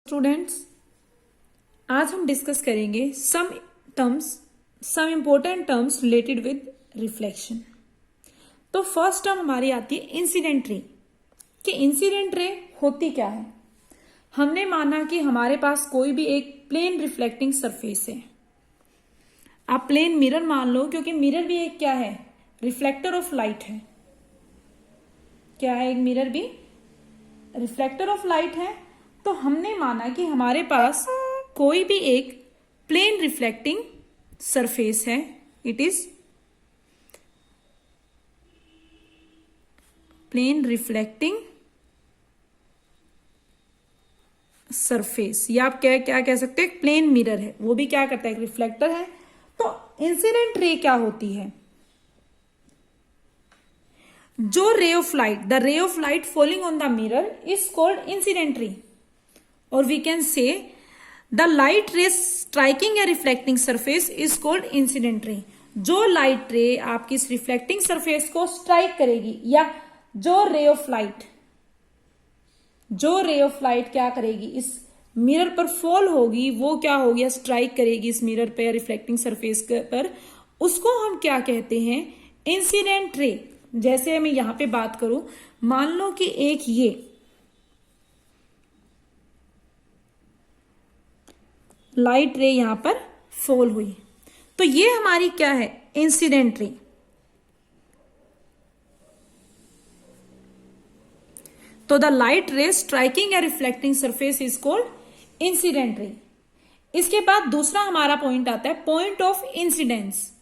Students, आज हम discuss करेंगे some important terms related with reflection. तो फर्स्ट टर्म हमारी आती है इंसिडेंट रे। कि इंसिडेंट रे होती क्या है। हमने माना कि हमारे पास कोई भी एक प्लेन रिफ्लेक्टिंग सरफेस है। आप प्लेन मिरर मान लो, क्योंकि मिरर भी एक क्या है, रिफ्लेक्टर ऑफ लाइट है। क्या है, एक मिरर भी रिफ्लेक्टर ऑफ लाइट है। तो हमने माना कि हमारे पास कोई भी एक प्लेन रिफ्लेक्टिंग सरफेस है। It is plane reflecting surface, या आप क्या कह सकते हैं, प्लेन मिरर है। वो भी क्या करता है, एक रिफ्लेक्टर है। तो इंसिडेंट रे क्या होती है। जो ray of light, the ray of light falling on the mirror is called incident ray. और we can say the light ray striking a reflecting surface is called incident ray. जो light रे आपकी इस reflecting surface को strike करेगी, या जो ray of light क्या करेगी, इस मिरर पर फॉल होगी, वो क्या होगी, स्ट्राइक करेगी इस मिरर पे, रिफ्लेक्टिंग सरफेस पर, उसको हम क्या कहते हैं, इंसिडेंट रे। जैसे मैं यहां पे बात करूं, मान लो कि एक ये लाइट रे यहां पर फॉल हुई, तो ये हमारी क्या है, इंसिडेंट रे। तो the light ray striking a reflecting surface is called incident रे। इसके बाद दूसरा हमारा पॉइंट आता है point of incidence.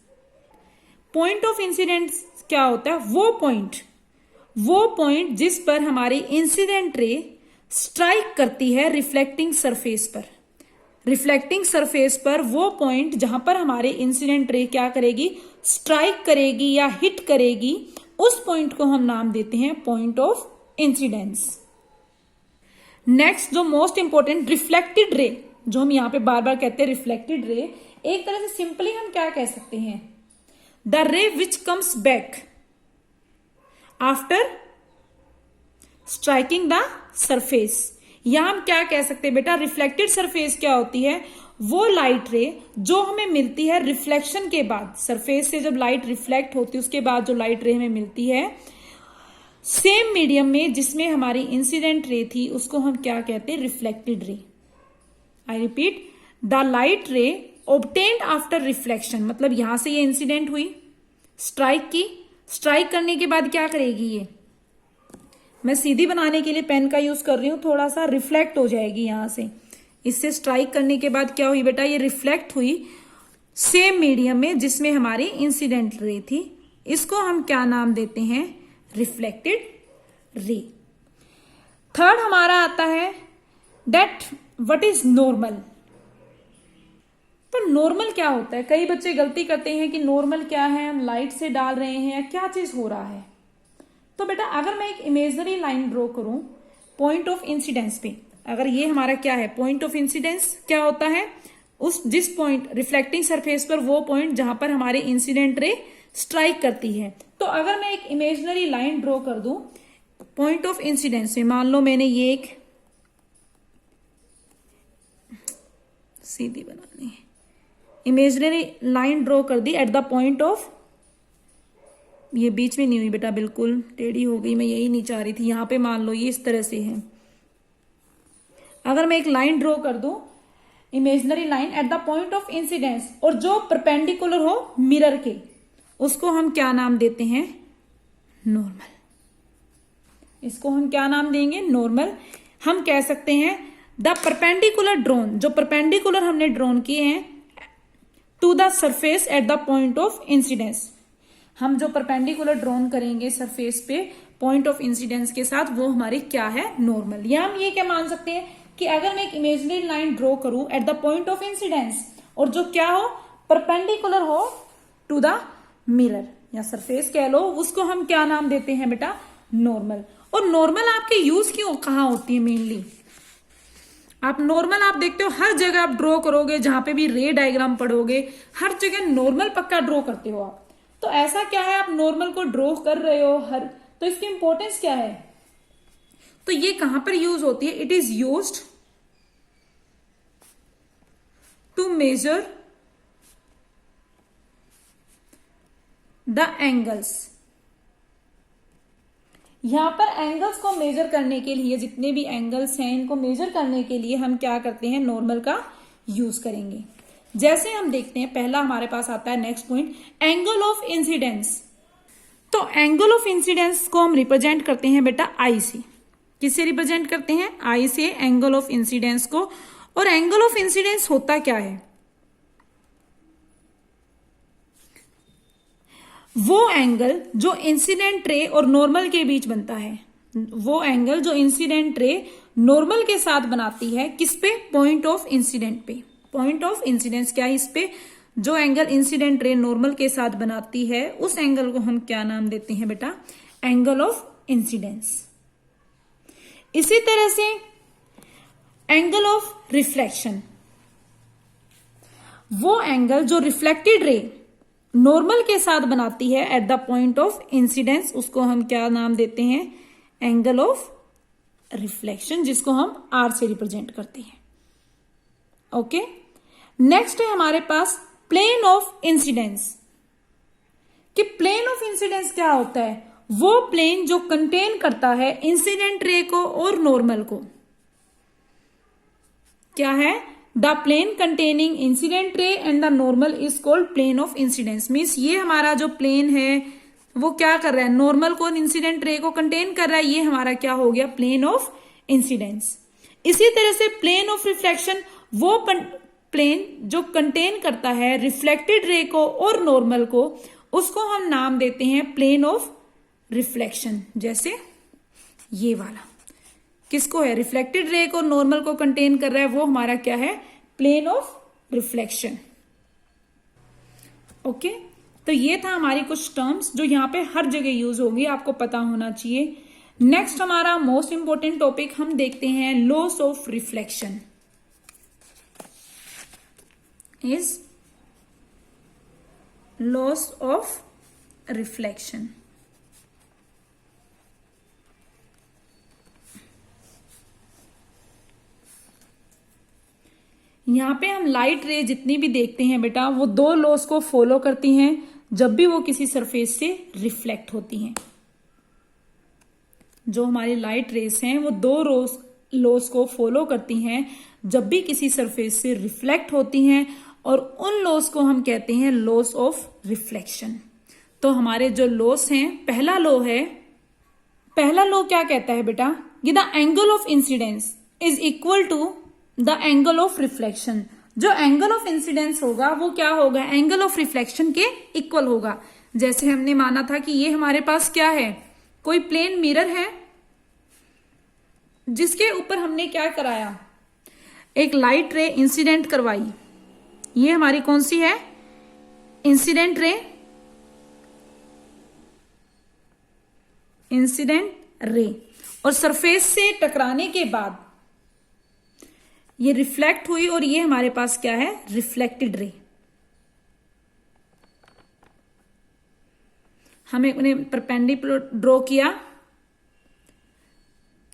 Point of incidence क्या होता है, वो पॉइंट जिस पर हमारी इंसिडेंट रे स्ट्राइक करती है रिफ्लेक्टिंग सरफेस पर। रिफ्लेक्टिंग सरफेस पर वो पॉइंट जहां पर हमारे इंसिडेंट रे क्या करेगी, स्ट्राइक करेगी या हिट करेगी, उस पॉइंट को हम नाम देते हैं पॉइंट ऑफ इंसिडेंस। नेक्स्ट, जो मोस्ट इंपॉर्टेंट रिफ्लेक्टेड रे, जो हम यहां पे बार बार कहते हैं रिफ्लेक्टेड रे, एक तरह से सिंपली हम क्या कह सकते हैं, द रे which comes back after striking the surface. या हम क्या कह सकते हैं बेटा, रिफ्लेक्टेड सरफेस क्या होती है, वो लाइट रे जो हमें मिलती है रिफ्लेक्शन के बाद। सरफेस से जब लाइट रिफ्लेक्ट होती है, उसके बाद जो लाइट रे हमें मिलती है सेम मीडियम में जिसमें हमारी इंसिडेंट रे थी, उसको हम क्या कहते हैं, reflected ray. I repeat, the light रे ऑब्टेन्ड आफ्टर रिफ्लेक्शन, मतलब यहां से ये इंसिडेंट हुई, स्ट्राइक की, स्ट्राइक करने के बाद क्या करेगी, ये मैं सीधी बनाने के लिए पेन का यूज कर रही हूं, थोड़ा सा रिफ्लेक्ट हो जाएगी यहां से। इससे स्ट्राइक करने के बाद क्या हुई बेटा, ये रिफ्लेक्ट हुई सेम मीडियम में जिसमें हमारी इंसिडेंट रे थी। इसको हम क्या नाम देते हैं, रिफ्लेक्टेड रे। थर्ड हमारा आता है दैट व्हाट इज नॉर्मल। तो नॉर्मल क्या होता है, कई बच्चे गलती करते हैं कि नॉर्मल क्या है, हम लाइट से डाल रहे हैं या क्या चीज हो रहा है। तो बेटा अगर मैं एक इमेजिनरी लाइन ड्रॉ करूं पॉइंट ऑफ इंसिडेंस पे, अगर ये हमारा क्या है, पॉइंट ऑफ इंसिडेंस क्या होता है, उस जिस पॉइंट रिफ्लेक्टिंग सरफेस पर, वो पॉइंट जहां पर हमारे इंसिडेंट रे स्ट्राइक करती है। तो अगर मैं एक इमेजिनरी लाइन ड्रॉ कर दूं पॉइंट ऑफ इंसिडेंस में, मान लो मैंने ये एक सीधी बनानी है, इमेजिनरी लाइन ड्रॉ कर दी एट द पॉइंट ऑफ, ये बीच में नहीं हुई बेटा, बिल्कुल टेढ़ी हो गई, मैं यही नहीं चाह रही थी। यहां पे मान लो ये इस तरह से है। अगर मैं एक लाइन ड्रॉ कर दूं, imaginary line at the point of incidence, और जो परपेंडिकुलर हो मिरर के, उसको हम क्या नाम देते हैं, नॉर्मल। इसको हम क्या नाम देंगे, नॉर्मल। हम कह सकते हैं द परपेंडिकुलर ड्रोन, जो परपेंडिकुलर हमने ड्रोन किए हैं to the surface at the point of incidence. हम जो परपेंडिकुलर ड्रोन करेंगे सरफेस पे पॉइंट ऑफ इंसिडेंस के साथ, वो हमारी क्या है, नॉर्मल। या हम ये क्या मान सकते हैं कि अगर मैं एक इमेजिनरी लाइन ड्रॉ करूं eight the point of incidence, और जो क्या हो, परपेंडिकुलर हो टू द मिरर या सरफेस कह लो, उसको हम क्या नाम देते हैं बेटा, नॉर्मल। और नॉर्मल आपके यूज क्यों कहां होती है, मेनली आप नॉर्मल आप देखते हो हर जगह आप ड्रॉ करोगे, जहां पे भी रे डायग्राम पढ़ोगे, हर जगह नॉर्मल पक्का ड्रॉ करते हो आप। तो ऐसा क्या है, आप नॉर्मल को ड्रॉ कर रहे हो हर, तो इसकी इंपॉर्टेंस क्या है, तो ये कहां पर यूज होती है, it is used measure the angles। यहां पर एंगल्स को मेजर करने के लिए, जितने भी एंगल्स हैं इनको मेजर करने के लिए हम क्या करते हैं, नॉर्मल का यूज करेंगे। जैसे हम देखते हैं, पहला हमारे पास आता है next point, angle of incidence. तो एंगल ऑफ इंसिडेंस को हम रिप्रेजेंट करते हैं बेटा आई से। किससे रिप्रेजेंट करते हैं, आई से एंगल ऑफ इंसिडेंस को। और एंगल ऑफ इंसिडेंस होता क्या है, वो एंगल जो इंसिडेंट रे और नॉर्मल के बीच बनता है, वो एंगल जो इंसिडेंट रे नॉर्मल के साथ बनाती है, किस पे, पॉइंट ऑफ इंसिडेंट पे। पॉइंट ऑफ इंसिडेंस क्या है, इस पे जो एंगल इंसिडेंट रे नॉर्मल के साथ बनाती है, उस एंगल को हम क्या नाम देते हैं बेटा, एंगल ऑफ इंसिडेंस। इसी तरह से एंगल ऑफ रिफ्लेक्शन, वो एंगल जो रिफ्लेक्टेड रे नॉर्मल के साथ बनाती है eight the point of incidence, उसको हम क्या नाम देते हैं, एंगल ऑफ रिफ्लेक्शन, जिसको हम आर से रिप्रेजेंट करते हैं। ओके, नेक्स्ट है हमारे पास प्लेन ऑफ इंसिडेंस। कि प्लेन ऑफ इंसिडेंस क्या होता है, वो प्लेन जो कंटेन करता है इंसिडेंट रे को और नॉर्मल को। क्या है, the plane containing incident ray and the normal is called plane of incidence. Means ये हमारा जो प्लेन है वो क्या कर रहा है, नॉर्मल को इंसिडेंट रे को कंटेन कर रहा है, ये हमारा क्या हो गया, प्लेन ऑफ इंसिडेंस। इसी तरह से प्लेन ऑफ रिफ्लेक्शन, वो प्लेन जो कंटेन करता है रिफ्लेक्टेड रे को और नॉर्मल को, उसको हम नाम देते हैं प्लेन ऑफ रिफ्लेक्शन। जैसे ये वाला किसको है, रिफ्लेक्टेड रे को नॉर्मल को कंटेन कर रहा है, वो हमारा क्या है, प्लेन ऑफ रिफ्लेक्शन। ओके, तो ये था हमारी कुछ टर्म्स जो यहां पे हर जगह यूज होगी, आपको पता होना चाहिए। नेक्स्ट हमारा मोस्ट इंपोर्टेंट टॉपिक हम देखते हैं, loss of reflection is loss of reflection. यहां पे हम लाइट रे जितनी भी देखते हैं बेटा, वो दो लॉस को फॉलो करती हैं जब भी वो किसी सरफेस से रिफ्लेक्ट होती हैं। जो हमारी लाइट रेस हैं वो दो लॉस को फॉलो करती हैं जब भी किसी सरफेस से रिफ्लेक्ट होती हैं, और उन लॉस को हम कहते हैं लॉस ऑफ रिफ्लेक्शन। तो हमारे जो लॉस हैं, पहला लॉ क्या कहता है बेटा, कि the angle of incidence is equal to the angle of reflection. जो एंगल ऑफ इंसिडेंस होगा वो क्या होगा, एंगल ऑफ रिफ्लेक्शन के इक्वल होगा। जैसे हमने माना था कि ये हमारे पास क्या है, कोई प्लेन मिरर है जिसके ऊपर हमने क्या कराया, एक लाइट रे इंसिडेंट करवाई। ये हमारी कौन सी है, इंसिडेंट रे, और सरफेस से टकराने के बाद ये रिफ्लेक्ट हुई, और ये हमारे पास क्या है, रिफ्लेक्टेड रे। हमें उन्हें परपेंडिकुलर ड्रॉ किया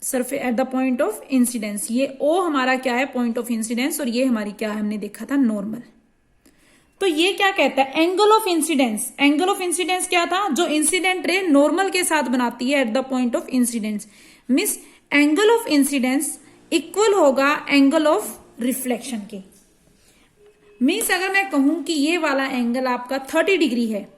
surface at the point of incidence. ये ओ हमारा क्या है, पॉइंट ऑफ इंसिडेंस, और ये हमारी क्या है, हमने देखा था नॉर्मल। तो ये क्या कहता है, angle of incidence. Angle of incidence क्या था, जो इंसिडेंट रे नॉर्मल के साथ बनाती है eight the point of incidence. Means angle of incidence equal होगा एंगल ऑफ रिफ्लेक्शन के। मीन्स अगर मैं कहूं कि ये वाला एंगल आपका 30 डिग्री है,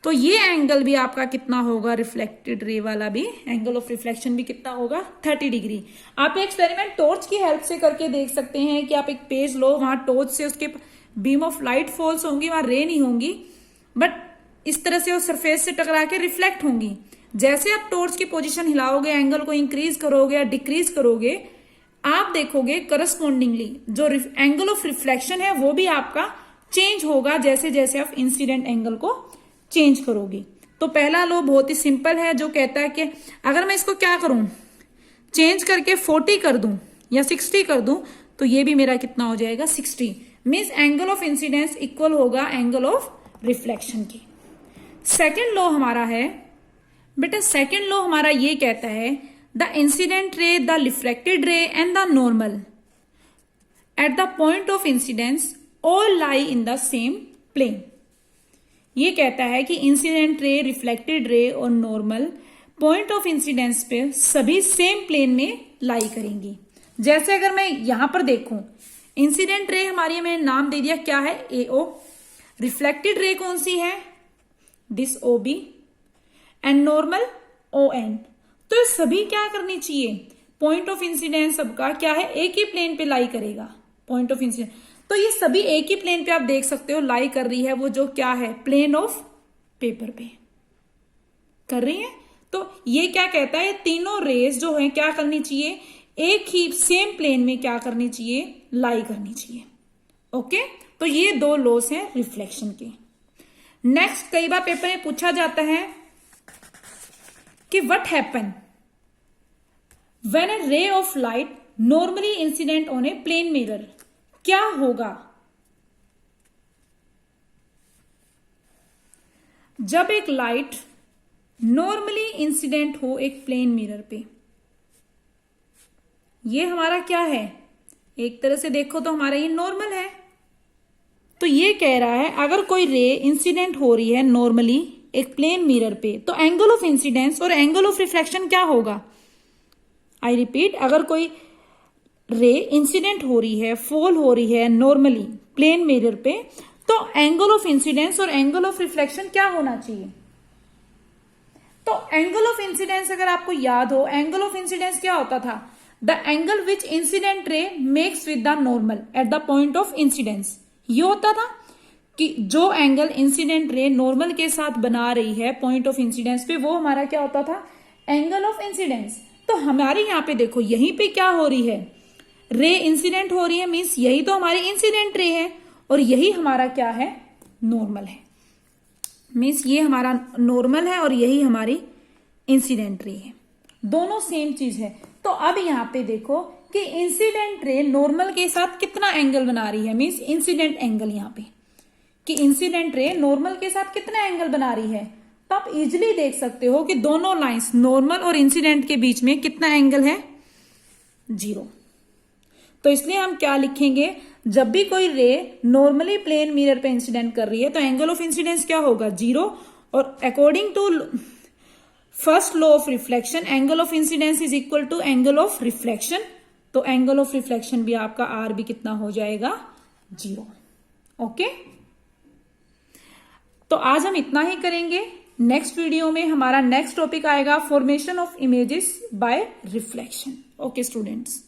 तो ये एंगल भी आपका कितना होगा, रिफ्लेक्टेड रे वाला भी एंगल ऑफ रिफ्लेक्शन भी कितना होगा, 30 डिग्री। आप एक्सपेरिमेंट टॉर्च की हेल्प से करके देख सकते हैं कि आप एक पेज लो, वहां टॉर्च से उसके बीम ऑफ लाइट फॉल्स होंगी, वहां रे नहीं होंगी, बट इस तरह से वो सरफेस से टकरा के रिफ्लेक्ट होंगी। जैसे आप टॉर्च की पोजीशन हिलाओगे, एंगल को इंक्रीज करोगे या डिक्रीज करोगे, आप देखोगे करस्पॉन्डिंगली जो एंगल ऑफ रिफ्लेक्शन है वो भी आपका चेंज होगा जैसे जैसे आप इंसिडेंट एंगल को चेंज करोगे। तो पहला लॉ बहुत ही सिंपल है, जो कहता है कि अगर मैं इसको क्या करूं, चेंज करके 40 कर दूं या 60 कर दूं, तो ये भी मेरा कितना हो जाएगा, 60। Means angle of incidence equal होगा एंगल ऑफ रिफ्लेक्शन की। सेकेंड लॉ हमारा है बेटा, सेकेंड लॉ हमारा ये कहता है the incident ray, the reflected ray and the normal at the point of incidence all lie in the same plane. ये कहता है कि इंसिडेंट रे, रिफ्लेक्टेड रे और नॉर्मल पॉइंट ऑफ इंसिडेंस पे सभी सेम प्लेन में लाई करेंगी। जैसे अगर मैं यहां पर देखूं, इंसिडेंट रे हमारी मैंने नाम दे दिया क्या है, AO। रिफ्लेक्टेड रे कौन सी है, this OB, and normal ON। तो ये सभी क्या करनी चाहिए, पॉइंट ऑफ इंसिडेंस सबका क्या है, एक ही प्लेन पे लाई करेगा पॉइंट ऑफ इंसिडेंस। तो ये सभी एक ही प्लेन पे आप देख सकते हो लाई कर रही है, वो जो क्या है, प्लेन ऑफ पेपर पे कर रही है। तो ये क्या कहता है, तीनों रेज जो है क्या करनी चाहिए, एक ही सेम प्लेन में क्या करनी चाहिए, लाई करनी चाहिए। ओके, तो ये दो लॉस हैं रिफ्लेक्शन के। नेक्स्ट, कई बार पेपर में पूछा जाता है कि what happen when a ray of light normally incident on a plane mirror. क्या होगा जब एक लाइट नॉर्मली इंसिडेंट हो एक प्लेन मिरर पे। ये हमारा क्या है, एक तरह से देखो तो हमारा ये नॉर्मल है। तो ये कह रहा है अगर कोई रे इंसिडेंट हो रही है नॉर्मली एक प्लेन मिरर पे, तो एंगल ऑफ इंसिडेंस और एंगल ऑफ रिफ्लेक्शन क्या होगा। आई रिपीट, अगर कोई रे इंसिडेंट हो रही है, फॉल हो रही है नॉर्मली प्लेन मिरर पे, तो एंगल ऑफ इंसिडेंस और एंगल ऑफ रिफ्लेक्शन क्या होना चाहिए। तो एंगल ऑफ इंसिडेंस अगर आपको याद हो, एंगल ऑफ इंसिडेंस क्या होता था, the angle which incident ray makes with the normal at the point of incidence. ये होता था कि जो एंगल इंसिडेंट रे नॉर्मल के साथ बना रही है पॉइंट ऑफ इंसिडेंस पे, वो हमारा क्या होता था, एंगल ऑफ इंसिडेंस। तो हमारे यहां पे देखो, यहीं पे क्या हो रही है, रे इंसिडेंट हो रही है, मीन्स यही तो हमारी इंसिडेंट रे है और यही हमारा क्या है, नॉर्मल है। मीन्स ये हमारा नॉर्मल है और यही हमारी इंसिडेंट रे है, दोनों सेम चीज है। तो अब यहां पे देखो कि इंसिडेंट रे नॉर्मल के साथ कितना एंगल बना रही है, मीन्स इंसिडेंट एंगल, यहां पे कि इंसिडेंट रे नॉर्मल के साथ कितना एंगल बना रही है। तो आप इजिली देख सकते हो कि दोनों लाइंस नॉर्मल और इंसिडेंट के बीच में कितना एंगल है, 0। तो इसलिए हम क्या लिखेंगे, जब भी कोई रे नॉर्मली प्लेन मिरर पे इंसिडेंट कर रही है तो एंगल ऑफ इंसिडेंस क्या होगा, 0। और according to first law of reflection, angle of incidence is equal to angle of reflection. तो एंगल ऑफ रिफ्लेक्शन भी आपका R भी कितना हो जाएगा, 0। ओके, तो आज हम इतना ही करेंगे। नेक्स्ट वीडियो में हमारा नेक्स्ट टॉपिक आएगा formation of images bye reflection. Okay students.